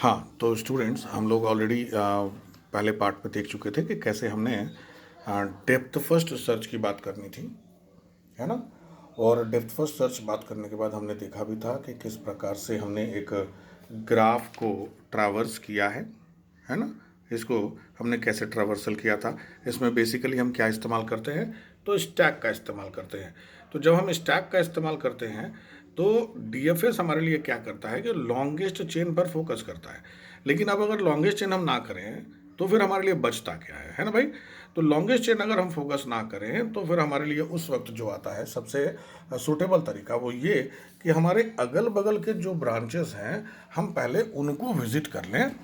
हाँ, तो स्टूडेंट्स हम लोग ऑलरेडी पहले पार्ट में देख चुके थे कि कैसे हमने डेप्थ फर्स्ट सर्च की बात करनी थी, है ना। और डेप्थ फर्स्ट सर्च बात करने के बाद हमने देखा भी था कि किस प्रकार से हमने एक ग्राफ को ट्रैवर्स किया है ना। इसको हमने कैसे ट्रैवर्सल किया था। इसमें बेसिकली हम क्या इस्तेमाल करते हैं, तो स्टैक का इस्तेमाल करते हैं। तो जब हम स्टैक का इस्तेमाल करते हैं तो डीएफएस हमारे लिए क्या करता है कि लॉन्गेस्ट चेन पर फोकस करता है। लेकिन अब अगर लॉन्गेस्ट चेन हम ना करें तो फिर हमारे लिए बचता क्या है ना भाई। तो लॉन्गेस्ट चेन अगर हम फोकस ना करें तो फिर हमारे लिए उस वक्त जो आता है सबसे सूटेबल तरीका वो ये कि हमारे अगल बगल के जो ब्रांचेस हैं हम पहले उनको विजिट कर लें,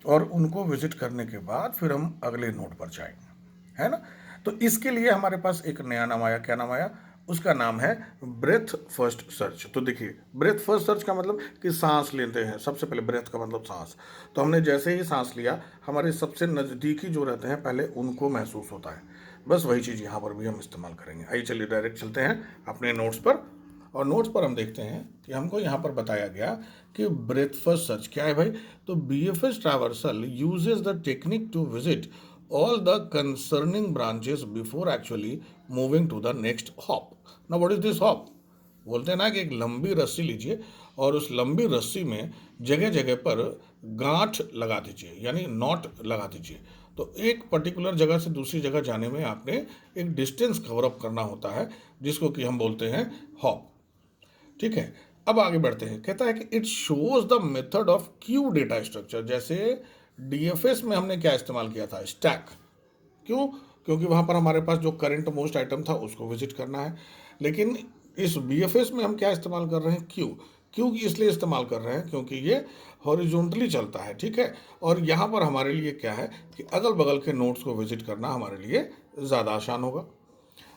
और उनको विजिट करने के बाद फिर हम अगले नोड पर जाएंगे, है ना। तो इसके लिए हमारे पास एक नया नाम आया। क्या नाम आया? उसका नाम है ब्रेथ फर्स्ट सर्च। तो देखिए, ब्रेथ फर्स्ट सर्च का मतलब कि सांस लेते हैं सबसे पहले। ब्रेथ का मतलब सांस। तो हमने जैसे ही सांस लिया हमारे सबसे नज़दीकी जो रहते हैं पहले उनको महसूस होता है। बस वही चीज़ यहाँ पर भी हम इस्तेमाल करेंगे। आइए चलिए डायरेक्ट चलते हैं अपने नोट्स पर। और नोट्स पर हम देखते हैं कि हमको यहाँ पर बताया गया कि ब्रेथ फर्स्ट सर्च क्या है भाई। तो BFS traversal uses the technique to visit all the concerning branches before actually moving to the next hop. Now what is this hop? बोलते हैं ना कि एक लंबी रस्सी लीजिए और उस लंबी रस्सी में जगह जगह पर गांठ लगा दीजिए, यानी नॉट लगा दीजिए। तो एक पर्टिकुलर जगह से दूसरी जगह जाने में आपने एक डिस्टेंस कवर अप करना होता है, जिसको कि हम बोलते हैं हॉप। ठीक है, अब आगे बढ़ते हैं। कहता है कि it shows the method of queue data structure. जैसे डीएफएस में हमने क्या इस्तेमाल किया था? स्टैक। क्यों? क्योंकि वहाँ पर हमारे पास जो करंट मोस्ट आइटम था उसको विजिट करना है। लेकिन इस बीएफएस में हम क्या इस्तेमाल कर रहे हैं? क्यू। क्यू इसलिए इस्तेमाल कर रहे हैं क्योंकि ये हॉरिजॉन्टली चलता है, ठीक है। और यहाँ पर हमारे लिए क्या है कि अगल बगल के नोड्स को विजिट करना हमारे लिए ज़्यादा आसान होगा।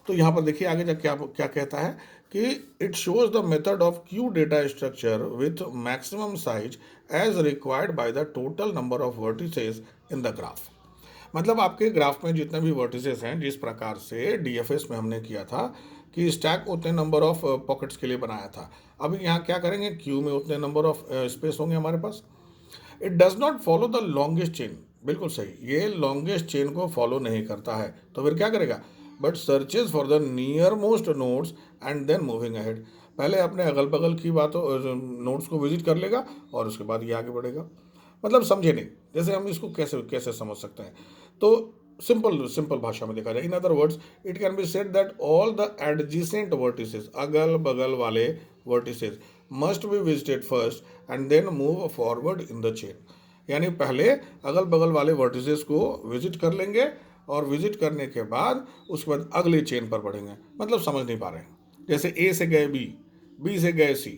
तो यहाँ पर देखिए आगे जब क्या क्या कहता है कि it shows the method of queue data structure with maximum size as required by the total number of vertices in the graph. मतलब आपके ग्राफ में जितने भी वर्टिसेस हैं, जिस प्रकार से डीएफएस में हमने किया था कि स्टैक उतने नंबर ऑफ पॉकेट्स के लिए बनाया था, अब यहाँ क्या करेंगे? क्यू में उतने नंबर ऑफ स्पेस होंगे हमारे पास। It does not follow the longest chain. बिल्कुल सही, ये लॉन्गेस्ट चेन को फॉलो नहीं करता है। तो फिर क्या करेगा? But searches for the near most nodes and then moving ahead. पहले अपने अगल बगल की बातों नोड्स को विजिट कर लेगा और उसके बाद ये आगे बढ़ेगा। मतलब समझे नहीं? जैसे हम इसको कैसे कैसे समझ सकते हैं? तो सिंपल सिंपल भाषा में देखा जाए, in other words it can be said that all the adjacent vertices, अगल बगल वाले vertices must be visited first and then move forward in the chain. यानी पहले अगल बगल वाले वर्टिसेस को विजिट कर लेंगे और विजिट करने के बाद उसके बाद अगले चेन पर बढ़ेंगे। मतलब समझ नहीं पा रहे हैं? जैसे ए से गए बी, बी से गए सी,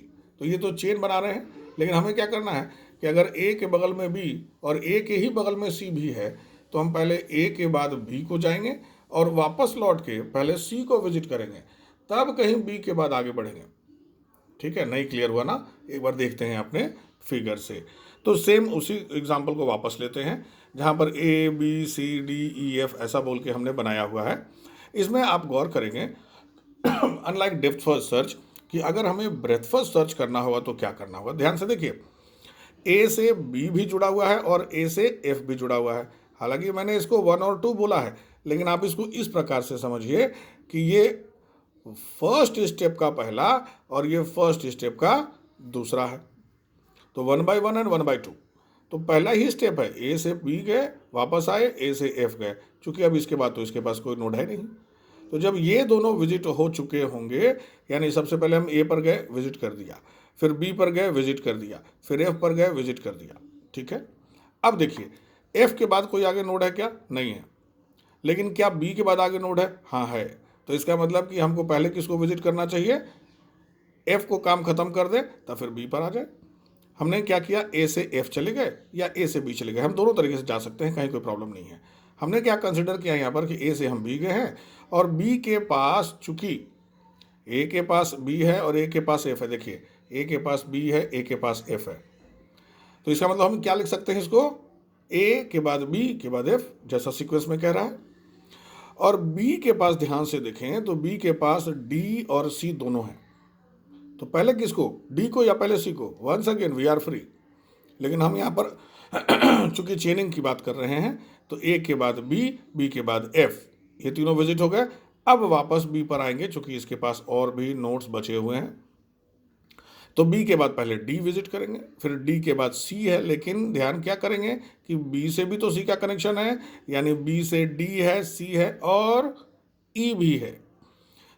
तो ये तो चेन बना रहे हैं। लेकिन हमें क्या करना है कि अगर ए के बगल में बी और ए के ही बगल में सी भी है तो हम पहले ए के बाद बी को जाएंगे और वापस लौट के पहले सी को विजिट करेंगे, तब कहीं बी के बाद आगे बढ़ेंगे। ठीक है, नहीं क्लियर हुआ ना? एक बार देखते हैं अपने फिगर से। तो सेम उसी एग्जाम्पल को वापस लेते हैं जहाँ पर A B C D E F ऐसा बोल के हमने बनाया हुआ है। इसमें आप गौर करेंगे अनलाइक डेप्थ फर्स्ट सर्च कि अगर हमें ब्रेथ फर्स्ट सर्च करना होगा तो क्या करना होगा। ध्यान से देखिए, ए से बी भी जुड़ा हुआ है और ए से एफ भी जुड़ा हुआ है। हालांकि मैंने इसको 1 और 2 बोला है, लेकिन आप इसको इस प्रकार से समझिए कि ये फर्स्ट स्टेप का पहला और ये फर्स्ट स्टेप का दूसरा है। तो 1/1 एंड 1/2। तो पहला ही स्टेप है, ए से बी गए वापस आए, ए से एफ गए। चूंकि अब इसके बाद तो इसके पास कोई नोड है नहीं। तो जब ये दोनों विजिट हो चुके होंगे, यानी सबसे पहले हम ए पर गए विजिट कर दिया, फिर बी पर गए विजिट कर दिया, फिर एफ पर गए विजिट कर दिया। ठीक है, अब देखिए एफ के बाद कोई आगे नोड है क्या? नहीं है। लेकिन क्या बी के बाद आगे नोड है? हाँ है। तो इसका मतलब कि हमको पहले किसको विजिट करना चाहिए? एफ को काम खत्म कर दे तब फिर बी पर आ जाए। हमने क्या किया? ए से एफ चले गए या ए से बी चले गए। हम दोनों तरीके से जा सकते हैं, कहीं कोई प्रॉब्लम नहीं है। हमने क्या कंसिडर किया यहाँ पर कि ए से हम बी गए हैं और बी के पास, चूंकि ए के पास बी है और ए के पास एफ है। देखिए, ए के पास बी है, ए के पास एफ है। तो इसका मतलब हम क्या लिख सकते हैं इसको? ए के बाद बी के बाद एफ, जैसा सीक्वेंस में कह रहा है। और बी के पास ध्यान से देखें तो बी के पास डी और सी दोनों हैं। तो पहले किसको? डी को या पहले सी को? Once again we are free. लेकिन हम यहाँ पर चूंकि चेनिंग की बात कर रहे हैं तो ए के बाद बी, बी के बाद एफ, ये तीनों विजिट हो गए। अब वापस बी पर आएंगे चूंकि इसके पास और भी नोड्स बचे हुए हैं, तो बी के बाद पहले डी विजिट करेंगे, फिर डी के बाद सी है। लेकिन ध्यान क्या करेंगे कि बी से भी तो सी का कनेक्शन है, यानी बी से डी है, सी है और ई भी है।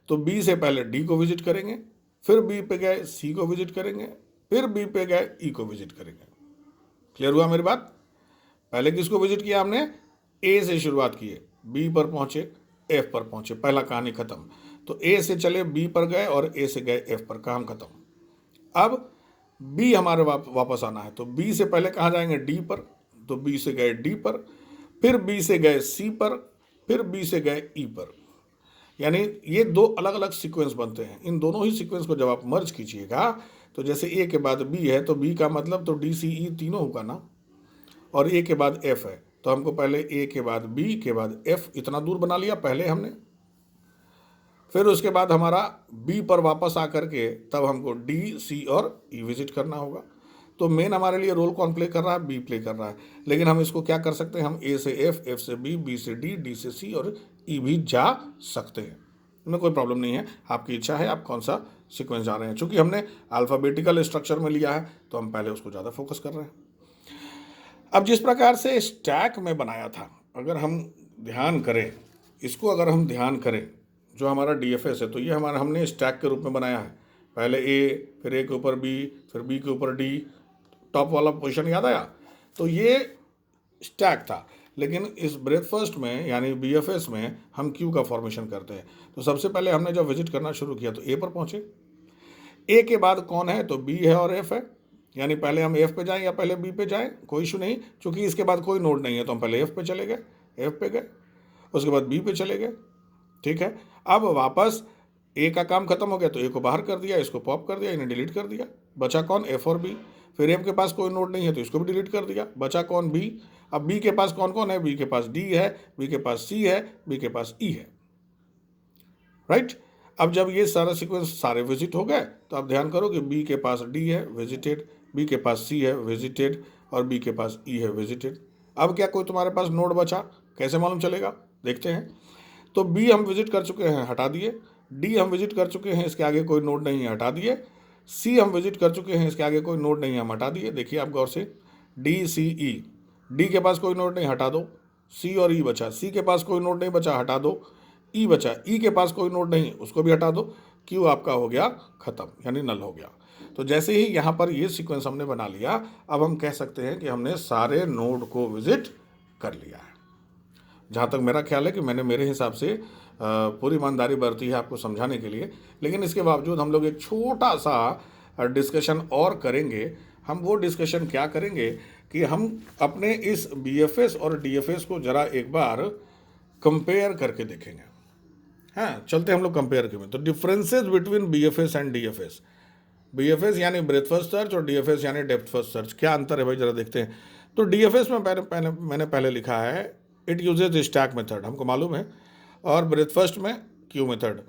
तो बी से पहले डी को विजिट करेंगे, फिर बी पे गए सी को विजिट करेंगे, फिर बी पे गए ई को विजिट करेंगे। क्लियर हुआ मेरी बात? पहले किसको विजिट किया हमने? ए से शुरुआत किए, बी पर पहुंचे, एफ पर पहुंचे, पहला कहानी खत्म। तो ए से चले बी पर गए और ए से गए एफ पर, काम खत्म। अब बी हमारे वापस आना है, तो बी से पहले कहाँ जाएंगे? डी पर, तो बी से गए डी पर, फिर बी से गए सी पर, फिर बी से गए ई पर। यानी ये दो अलग अलग सीक्वेंस बनते हैं। इन दोनों ही सीक्वेंस को जब आप मर्ज कीजिएगा तो जैसे ए के बाद बी है तो बी का मतलब तो डी सी ई तीनों होगा ना, और ए के बाद एफ है तो हमको पहले ए के बाद बी के बाद एफ इतना दूर बना लिया पहले हमने। फिर उसके बाद हमारा बी पर वापस आकर के तब हमको डी, सी और ई विजिट करना होगा। तो मेन हमारे लिए रोल कौन प्ले कर रहा है? बी प्ले कर रहा है। लेकिन हम इसको क्या कर सकते हैं? हम ए से एफ, एफ से बी, बी से डी, डी से सी और ई भी जा सकते हैं। इनमें कोई प्रॉब्लम नहीं है, आपकी इच्छा है आप कौन सा सीक्वेंस जा रहे हैं। चूंकि हमने अल्फ़ाबेटिकल स्ट्रक्चर में लिया है तो हम पहले उसको ज़्यादा फोकस कर रहे हैं। अब जिस प्रकार से स्टैक में बनाया था, अगर हम ध्यान करें इसको, अगर हम ध्यान करें जो हमारा DFS है, तो ये हमारा हमने स्टैक के रूप में बनाया है। पहले ए, फिर ए के ऊपर बी, फिर बी के ऊपर डी, टॉप वाला पोजीशन याद आया? तो ये स्टैक था। लेकिन इस ब्रेथ फर्स्ट में यानी BFS में हम क्यू का फॉर्मेशन करते हैं। तो सबसे पहले हमने जब विजिट करना शुरू किया तो ए पर पहुंचे। ए के बाद कौन है? तो बी है और एफ है। यानी पहले हम एफ पे जाएं या पहले बी पे जाएं, कोई इशू नहीं। चूंकि इसके बाद कोई नोड नहीं है तो हम पहले एफ पे चले गए, एफ पे गए, उसके बाद बी पे चले गए। ठीक है, अब वापस ए का काम खत्म हो गया तो ए को बाहर कर दिया, इसको पॉप कर दिया, इन्हें डिलीट कर दिया। बचा कौन? एफ और बी। फिर एफ के पास कोई नोड नहीं है तो इसको भी डिलीट कर दिया। बचा कौन? बी। अब बी के पास कौन कौन है? बी के पास डी है, बी के पास सी है, बी के पास ई है। राइट? अब जब ये सारा सीक्वेंस सारे विजिट हो गए तो आप ध्यान करो कि बी के पास डी है, विजिटेड, बी के पास सी है, विजिटेड, और बी के पास ई है, विजिटेड। अब क्या कोई तुम्हारे पास नोड बचा? कैसे मालूम चलेगा? देखते हैं। तो बी हम विजिट कर चुके हैं, हटा दिए। डी हम विजिट कर चुके हैं, इसके आगे कोई नोड नहीं है, हटा दिए। सी हम विजिट कर चुके हैं, इसके आगे कोई नोड नहीं है, हम हटा दिए। देखिए आप गौर से, डी, सी, ई। डी के पास कोई नोड नहीं, हटा दो। सी और ई बचा, सी के पास कोई नोड नहीं बचा, हटा दो। ई बचा, ई के पास कोई नोड नहीं, उसको भी हटा दो। क्यू आपका हो गया खत्म, यानी नल हो गया। तो जैसे ही यहाँ पर ये सीक्वेंस हमने बना लिया, अब हम कह सकते हैं कि हमने सारे नोड को विजिट कर लिया है। जहाँ तक मेरा ख्याल है कि मैंने मेरे हिसाब से पूरी ईमानदारी बरती है आपको समझाने के लिए। लेकिन इसके बावजूद हम लोग एक छोटा सा डिस्कशन और करेंगे। हम वो डिस्कशन क्या करेंगे कि हम अपने इस BFS और DFS को ज़रा एक बार कंपेयर करके देखेंगे। हाँ, चलते हम लोग कंपेयर करें। तो differences between BFS and DFS। BFS यानी ब्रेथ फर्स्ट सर्च और DFS यानी डेप्थ फर्स्ट सर्च, क्या अंतर है भाई ज़रा देखते हैं। तो DFS में मैंने पहले लिखा है इट यूजेज स्टैक मेथड, हमको मालूम है, और ब्रेथ फर्स्ट में Q method.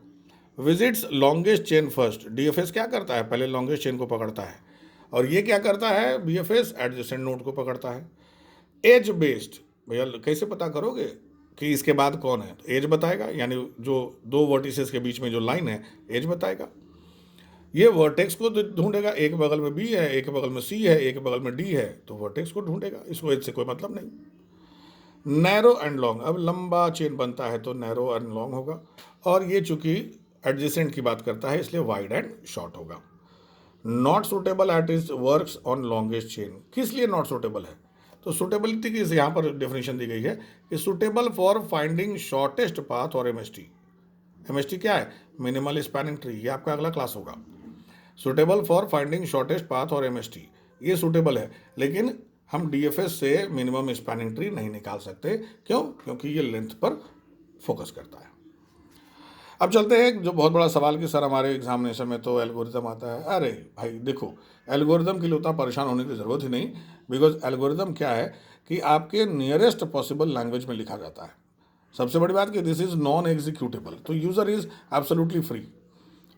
Visits longest chain first. DFS क्या करता है? पहले लॉन्गेस्ट चेन को पकड़ता है, और ये क्या करता है? BFS एडजेसेंट नोड को पकड़ता है। एज बेस्ड, भैया कैसे पता करोगे कि इसके बाद कौन है? तो एज बताएगा, यानी जो दो वर्टिसेस के बीच में जो लाइन है, एज बताएगा। ये वर्टेक्स को ढूंढेगा, एक बगल में बी है, एक बगल में सी है, एक बगल में डी है, तो वर्टेक्स को ढूंढेगा। इसको एज से कोई मतलब नहीं। नैरो एंड लॉन्ग, अब लंबा चेन बनता है तो नैरो एंड लॉन्ग होगा, और ये चूंकि एडजेसेंट की बात करता है इसलिए वाइड एंड शॉर्ट होगा। Not suitable at is works on longest chain. किस लिए नॉट सुटेबल है? तो सुटेबिलिटी की यहाँ पर डेफिनेशन दी गई है कि suitable for finding shortest path और MST। MST क्या है? मिनिमल स्पैनिंग ट्री, ये आपका अगला क्लास होगा। Suitable for finding shortest path और MST, ये सुटेबल है। लेकिन हम DFS से मिनिमम स्पैनिंग ट्री नहीं निकाल सकते। क्यों? क्योंकि ये लेंथ पर फोकस करता है। अब चलते हैं जो बहुत बड़ा सवाल कि सर हमारे एग्जामिनेशन में तो एल्गोरिदम आता है। अरे भाई देखो, एल्गोरिदम के लिए उतना परेशान होने की ज़रूरत ही नहीं, बिकॉज एल्गोरिदम क्या है कि आपके नियरेस्ट पॉसिबल लैंग्वेज में लिखा जाता है। सबसे बड़ी बात कि दिस इज़ नॉन एग्जीक्यूटेबल, तो यूज़र इज़ एब्सोल्युटली फ्री।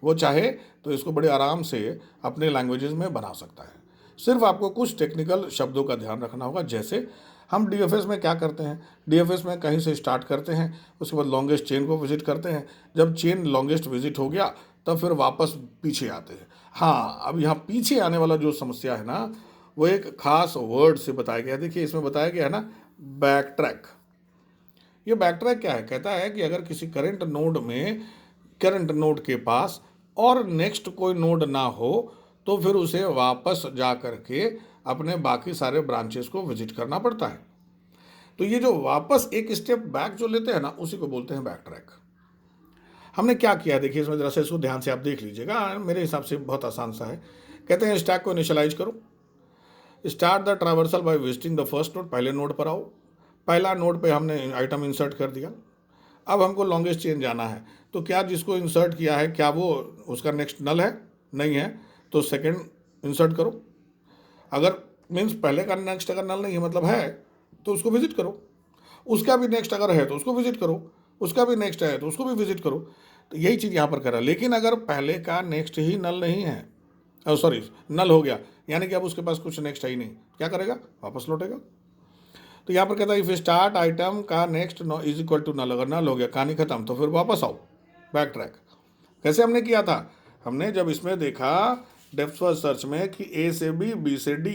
वो चाहे तो इसको बड़े आराम से अपने लैंग्वेजेस में बना सकता है। सिर्फ आपको कुछ टेक्निकल शब्दों का ध्यान रखना होगा। जैसे हम डीएफएस में क्या करते हैं, डीएफएस में कहीं से स्टार्ट करते हैं, उसके बाद लॉन्गेस्ट चेन को विजिट करते हैं। जब चेन लॉन्गेस्ट विजिट हो गया तब फिर वापस पीछे आते हैं। हाँ, अब यहाँ पीछे आने वाला जो समस्या है ना, वो एक खास वर्ड से बताया गया है। देखिए इसमें बताया गया है ना, बैक ट्रैक। ये बैक ट्रैक क्या है? कहता है कि अगर किसी करंट नोड में, करंट नोड के पास और नेक्स्ट कोई नोड ना हो तो फिर उसे वापस जा करके अपने बाकी सारे ब्रांचेस को विजिट करना पड़ता है। तो ये जो वापस एक स्टेप बैक जो लेते हैं ना, उसी को बोलते हैं बैक ट्रैक। हमने क्या किया देखिए इसमें, जरा से इसको ध्यान से आप देख लीजिएगा। मेरे हिसाब से बहुत आसान सा है। कहते हैं स्टैक को इनिशियलाइज करो, start the traversal by visiting the first node. पहले नोड पर आओ, पहला नोड पे हमने आइटम इंसर्ट कर दिया। अब हमको लॉन्गेस्ट चेन जाना है, तो क्या जिसको इंसर्ट किया है क्या वो उसका नेक्स्ट नल है? नहीं है, तो सेकंड इंसर्ट करो। अगर मीन्स पहले का नेक्स्ट अगर नल नहीं है मतलब है, तो उसको विजिट करो। उसका भी नेक्स्ट अगर है तो उसको विजिट करो, उसका भी नेक्स्ट है तो उसको भी विजिट करो। तो यही चीज़ यहाँ पर कर रहा है। लेकिन अगर पहले का नेक्स्ट ही नल नहीं है, सॉरी नल हो गया, यानी कि अब उसके पास कुछ नेक्स्ट है ही नहीं, क्या करेगा? वापस लौटेगा। तो यहाँ पर कहता है इफ स्टार्ट आइटम का next is equal to null, अगर नल हो गया, कहानी खत्म, तो फिर वापस आओ, बैक ट्रैक। कैसे हमने किया था? हमने जब इसमें देखा डेप्थ फर्स्ट सर्च में कि ए से बी, बी से डी,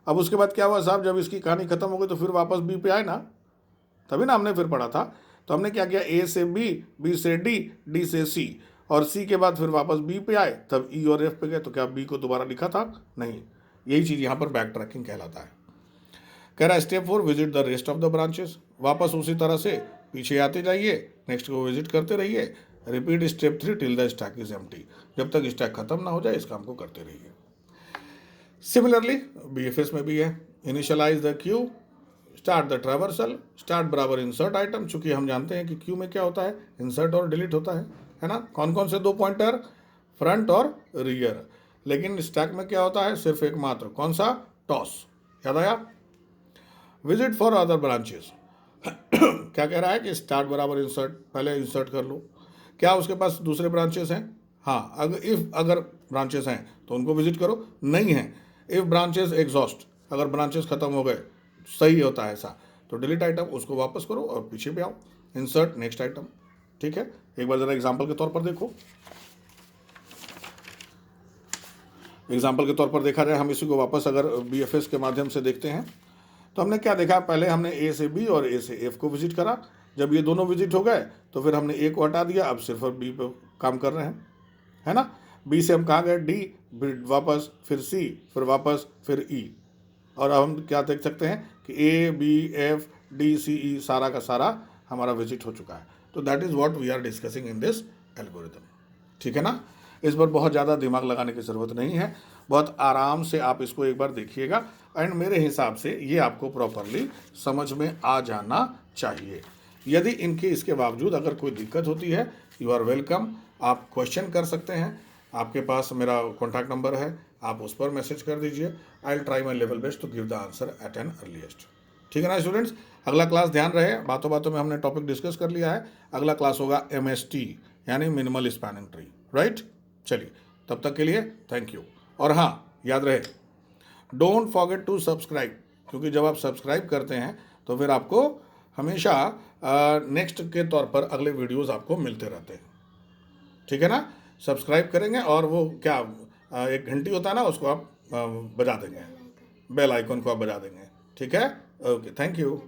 अब उसके बाद क्या हुआ साहब, जब इसकी कहानी खत्म हो गई तो फिर वापस बी पे आए ना, तभी ना हमने फिर पढ़ा था। तो हमने क्या किया, ए से बी, बी से डी, डी से सी, और सी के बाद फिर वापस बी पे आए, तब ई और एफ पे गए। तो क्या बी को दोबारा लिखा था? नहीं। यही चीज़ यहाँ पर बैक ट्रैकिंग कहलाता है। कह रहा है step 4 visit the rest of the branches. वापस उसी तरह से पीछे आते जाइए, नेक्स्ट को विजिट करते रहिए। Repeat step 3 till the stack is empty. जब तक स्टैक खत्म ना हो जाए इस काम को करते रहिए। सिमिलरली बीएफएस में भी है, initialize the queue, start the traversal, start बराबर इंसर्ट आइटम। चूंकि हम जानते हैं कि क्यू में क्या होता है, इंसर्ट और डिलीट होता है ना। कौन कौन से दो पॉइंटर? फ्रंट और रियर। लेकिन स्टैक में क्या होता है? सिर्फ एक मात्र, कौन सा? टॉस। याद आया? Visit for other branches. क्या कह रहा है कि स्टार्ट बराबर इंसर्ट, पहले इंसर्ट कर लो। क्या उसके पास दूसरे ब्रांचेस हैं? हाँ, अगर ब्रांचेस हैं तो उनको विजिट करो। नहीं है, इफ ब्रांचेस एग्जॉस्ट, अगर ब्रांचेस खत्म हो गए, सही होता है ऐसा, तो डिलीट आइटम, उसको वापस करो और पीछे पे आओ, इंसर्ट नेक्स्ट आइटम। ठीक है, एक बार जरा एग्जाम्पल के तौर पर देखो। एग्जाम्पल के तौर पर देखा जाए, हम इसी को वापस अगर बीएफएस के माध्यम से देखते हैं तो हमने क्या देखा, पहले हमने ए से बी और ए से एफ को विजिट करा। जब ये दोनों विजिट हो गए तो फिर हमने ए को हटा दिया, अब सिर्फ बी पे काम कर रहे हैं, है ना। बी से हम कहाँ गए? डी, वापस फिर सी, फिर वापस फिर ई। और अब हम क्या देख सकते हैं कि A B F D C E सारा का सारा हमारा विजिट हो चुका है। तो that is what we are discussing in this algorithm. ठीक है ना। इस पर बहुत ज़्यादा दिमाग लगाने की ज़रूरत नहीं है, बहुत आराम से आप इसको एक बार देखिएगा, एंड मेरे हिसाब से ये आपको प्रॉपरली समझ में आ जाना चाहिए। यदि इनके इसके बावजूद अगर कोई दिक्कत होती है, यू आर वेलकम, आप क्वेश्चन कर सकते हैं। आपके पास मेरा कॉन्टैक्ट नंबर है, आप उस पर मैसेज कर दीजिए। I will try my level best to give the answer at an earliest. ठीक है ना स्टूडेंट्स। अगला क्लास, ध्यान रहे, बातों बातों में हमने टॉपिक डिस्कस कर लिया है। अगला क्लास होगा MST यानी मिनिमल स्पैनिंग ट्री, राइट। चलिए, तब तक के लिए थैंक यू। और हाँ, याद रहे, डोंट फॉरगेट टू सब्सक्राइब, क्योंकि जब आप सब्सक्राइब करते हैं तो फिर आपको हमेशा नेक्स्ट के तौर पर अगले वीडियोस आपको मिलते रहते हैं। ठीक है ना। सब्सक्राइब करेंगे और वो क्या एक घंटी होता है ना, उसको आप बजा देंगे, बेल आइकन को आप बजा देंगे। ठीक है, ओके, थैंक यू,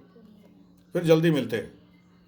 फिर जल्दी मिलते हैं।